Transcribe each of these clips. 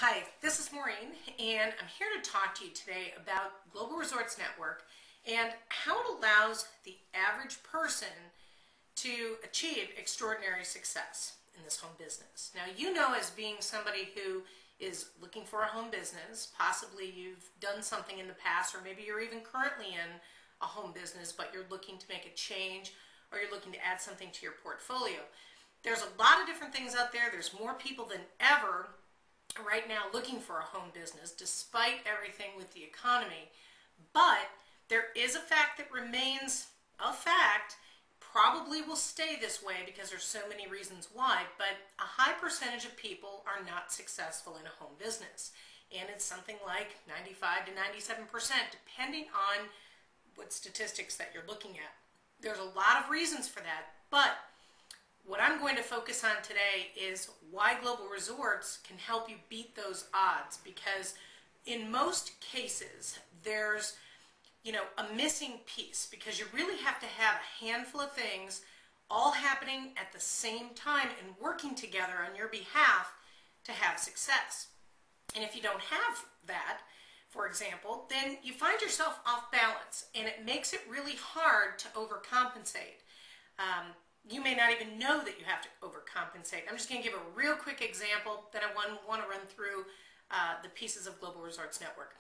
Hi, this is Maureen, and I'm here to talk to you today about Global Resorts Network and how it allows the average person to achieve extraordinary success in this home business. Now, you know, as being somebody who is looking for a home business, possibly you've done something in the past, or maybe you're even currently in a home business, but you're looking to make a change, or you're looking to add something to your portfolio. There's a lot of different things out there. There's more people than ever right now looking for a home business, despite everything with the economy. But there is a fact that remains a fact, probably will stay this way because there's so many reasons why, but a high percentage of people are not successful in a home business. And it's something like 95 to 97%, depending on what statistics that you're looking at. There's a lot of reasons for that, but what I'm going to focus on today is why Global Resorts can help you beat those odds, because in most cases there's a missing piece, because you really have to have a handful of things all happening at the same time and working together on your behalf to have success. And if you don't have that, for example, then you find yourself off balance, and it makes it really hard to overcompensate. You may not even know that you have to overcompensate. I'm just going to give a real quick example that I want to run through the pieces of Global Resorts Network.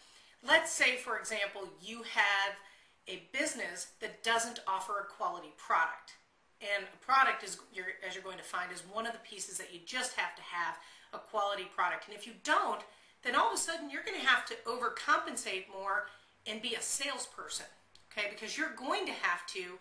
Let's say, for example, you have a business that doesn't offer a quality product. And a product, as you're going to find, is one of the pieces that you just have to have a quality product. And if you don't, then all of a sudden you're going to have to overcompensate more and be a salesperson, okay? Because you're going to have to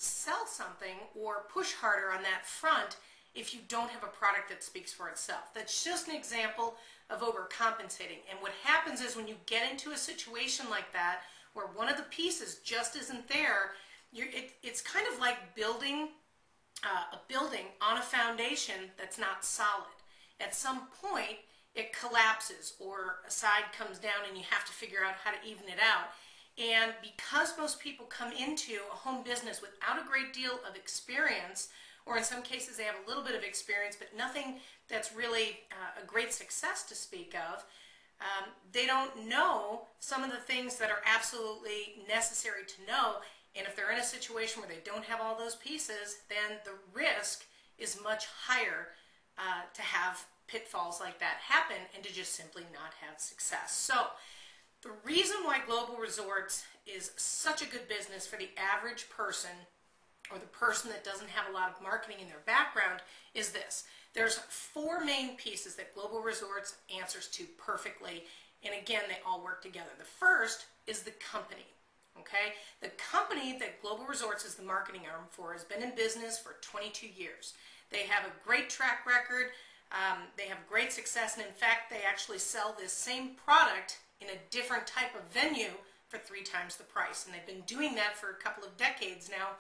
sell something or push harder on that front if you don't have a product that speaks for itself. That's just an example of overcompensating. And what happens is when you get into a situation like that, where one of the pieces just isn't there, it's kind of like building a building on a foundation that's not solid. At some point, it collapses, or a side comes down and you have to figure out how to even it out. And because most people come into a home business without a great deal of experience, or in some cases they have a little bit of experience but nothing that's really a great success to speak of, they don't know some of the things that are absolutely necessary to know. And if they're in a situation where they don't have all those pieces, then the risk is much higher to have pitfalls like that happen and to just simply not have success. So the reason why Global Resorts is such a good business for the average person, or the person that doesn't have a lot of marketing in their background, is this. There's 4 main pieces that Global Resorts answers to perfectly, and again, they all work together. The first is the company, okay? The company that Global Resorts is the marketing arm for has been in business for 22 years. They have a great track record. They have great success, and in fact, they actually sell this same product in a different type of venue for 3 times the price. And they've been doing that for a couple of decades now,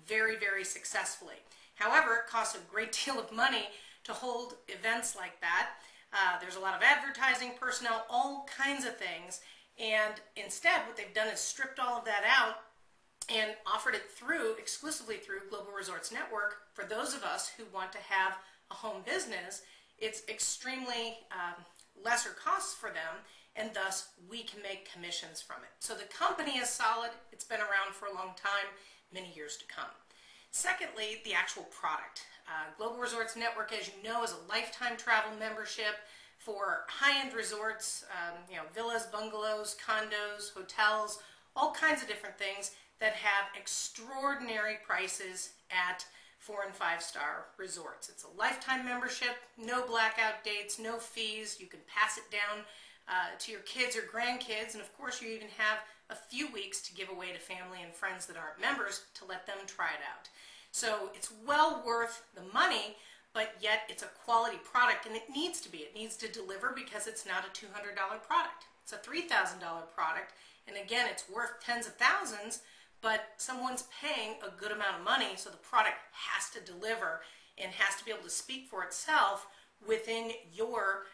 very, very successfully. However, it costs a great deal of money to hold events like that. There's a lot of advertising personnel, all kinds of things. And instead, what they've done is stripped all of that out and offered it exclusively through Global Resorts Network for those of us who want to have a home business. It's extremely lesser costs for them, and thus we can make commissions from it. So the company is solid. It's been around for a long time, many years to come. Secondly, the actual product. Global Resorts Network, as you know, is a lifetime travel membership for high-end resorts, villas, bungalows, condos, hotels, all kinds of different things that have extraordinary prices at 4- and 5-star resorts. It's a lifetime membership, no blackout dates, no fees. You can pass it down to your kids or grandkids, and of course you even have a few weeks to give away to family and friends that aren't members to let them try it out. So it's well worth the money, but yet it's a quality product, and it needs to be. It needs to deliver, because it's not a $200 product. It's a $3,000 product, and again, it's worth tens of thousands, but someone's paying a good amount of money, so the product has to deliver and has to be able to speak for itself within your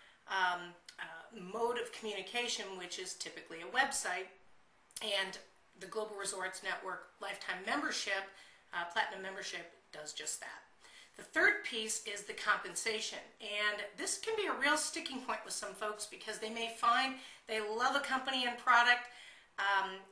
mode of communication, which is typically a website. And the Global Resorts Network Lifetime Membership, Platinum Membership, does just that. The third piece is the compensation, and this can be a real sticking point with some folks because they may find they love a company and product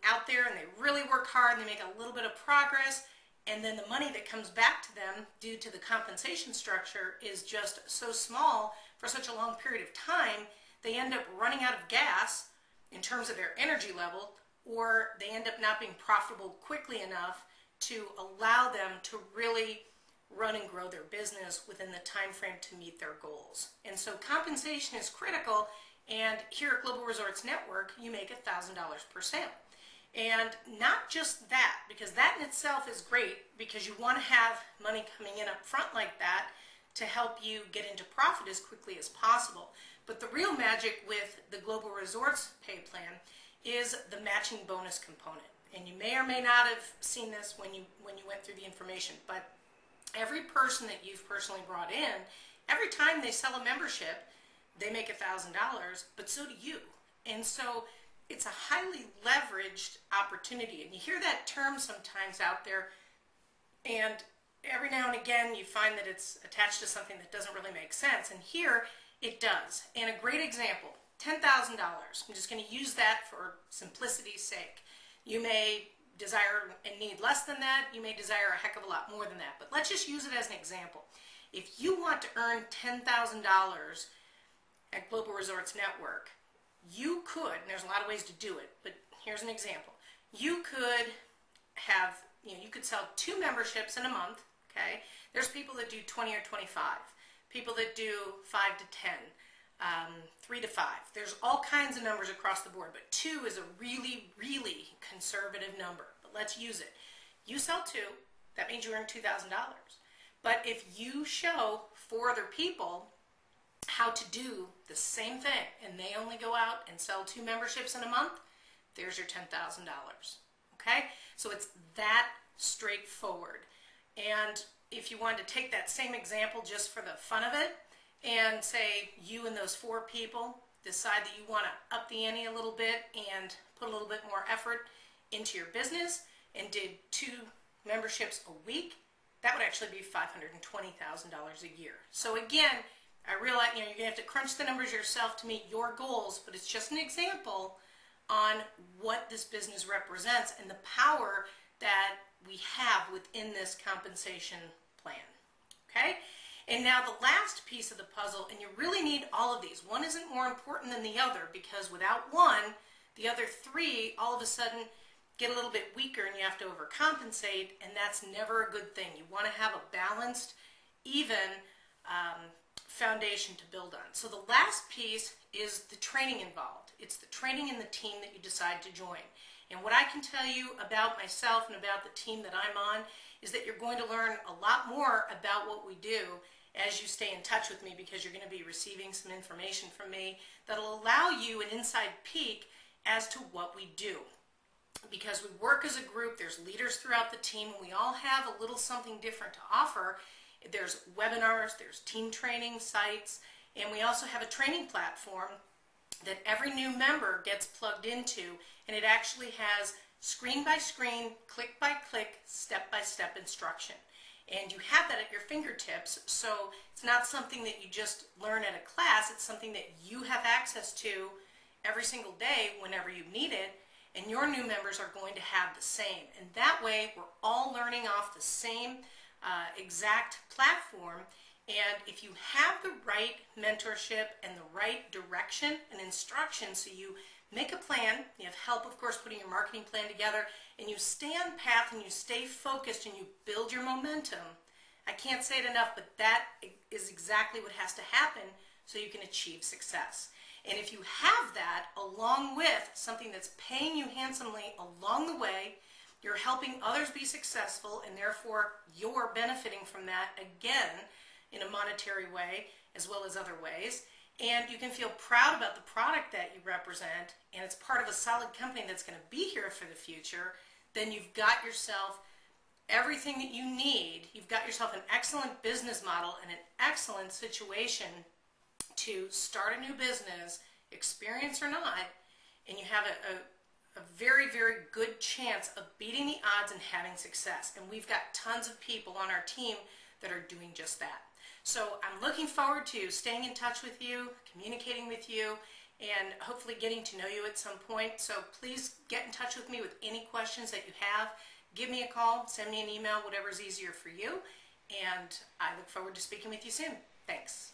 out there and they really work hard and they make a little bit of progress, and then the money that comes back to them due to the compensation structure is just so small for such a long period of time, they end up running out of gas in terms of their energy level, or they end up not being profitable quickly enough to allow them to really run and grow their business within the time frame to meet their goals. And so compensation is critical, and here at Global Resorts Network, you make $1,000 per sale. And not just that, because that in itself is great, because you want to have money coming in up front like that to help you get into profit as quickly as possible. But the real magic with the Global Resorts pay plan is the matching bonus component. And you may or may not have seen this when you went through the information, but every person that you've personally brought in, every time they sell a membership, they make $1,000, but so do you. And so it's a highly leveraged opportunity. And you hear that term sometimes out there, and every now and again you find that it's attached to something that doesn't really make sense. And here it does. And a great example, $10,000. I'm just going to use that for simplicity's sake. You may desire and need less than that. You may desire a heck of a lot more than that. But let's just use it as an example. If you want to earn $10,000 at Global Resorts Network, you could, and there's a lot of ways to do it, but here's an example. You could have, you could sell 2 memberships in a month, okay? There's people that do 20 or 25, people that do 5 to 10, 3 to 5. There's all kinds of numbers across the board, but 2 is a really, really conservative number. But let's use it. You sell 2, that means you earn $2,000. But if you show 4 other people how to do the same thing, and they only go out and sell 2 memberships in a month, there's your $10,000. Okay? So it's that straightforward. And if you wanted to take that same example just for the fun of it, and say you and those 4 people decide that you want to up the ante a little bit and put a little bit more effort into your business and did 2 memberships a week, that would actually be $520,000 a year. So again, I realize you're going to have to crunch the numbers yourself to meet your goals, but it's just an example on what this business represents and the power that we have within this compensation plan. Okay? And now the last piece of the puzzle, and you really need all of these. One isn't more important than the other, because without one, the other 3 all of a sudden get a little bit weaker and you have to overcompensate, and that's never a good thing. You want to have a balanced, even foundation to build on. So the last piece is the training involved. It's the training and the team that you decide to join. And what I can tell you about myself and about the team that I'm on is that you're going to learn a lot more about what we do as you stay in touch with me, because you're going to be receiving some information from me that'll allow you an inside peek as to what we do. Because we work as a group, there's leaders throughout the team, and we all have a little something different to offer. There's webinars, there's team training sites, and we also have a training platform that every new member gets plugged into, and it actually has screen by screen, click by click, step by step instruction. And you have that at your fingertips, so it's not something that you just learn at a class, it's something that you have access to every single day whenever you need it, and your new members are going to have the same. And that way, we're all learning off the same exact platform. And if you have the right mentorship and the right direction and instruction, so you make a plan, you have help, of course, putting your marketing plan together, and you stay on path and you stay focused and you build your momentum. I can't say it enough, but that is exactly what has to happen so you can achieve success. And if you have that along with something that's paying you handsomely along the way, you're helping others be successful, and therefore you're benefiting from that again in a monetary way as well as other ways. And you can feel proud about the product that you represent, and it's part of a solid company that's going to be here for the future. Then you've got yourself everything that you need. You've got yourself an excellent business model and an excellent situation to start a new business, experience or not, and you have a very, very good chance of beating the odds and having success. And we've got tons of people on our team that are doing just that. So I'm looking forward to staying in touch with you, communicating with you, and hopefully getting to know you at some point. So please get in touch with me with any questions that you have. Give me a call, send me an email, whatever's easier for you. And I look forward to speaking with you soon. Thanks.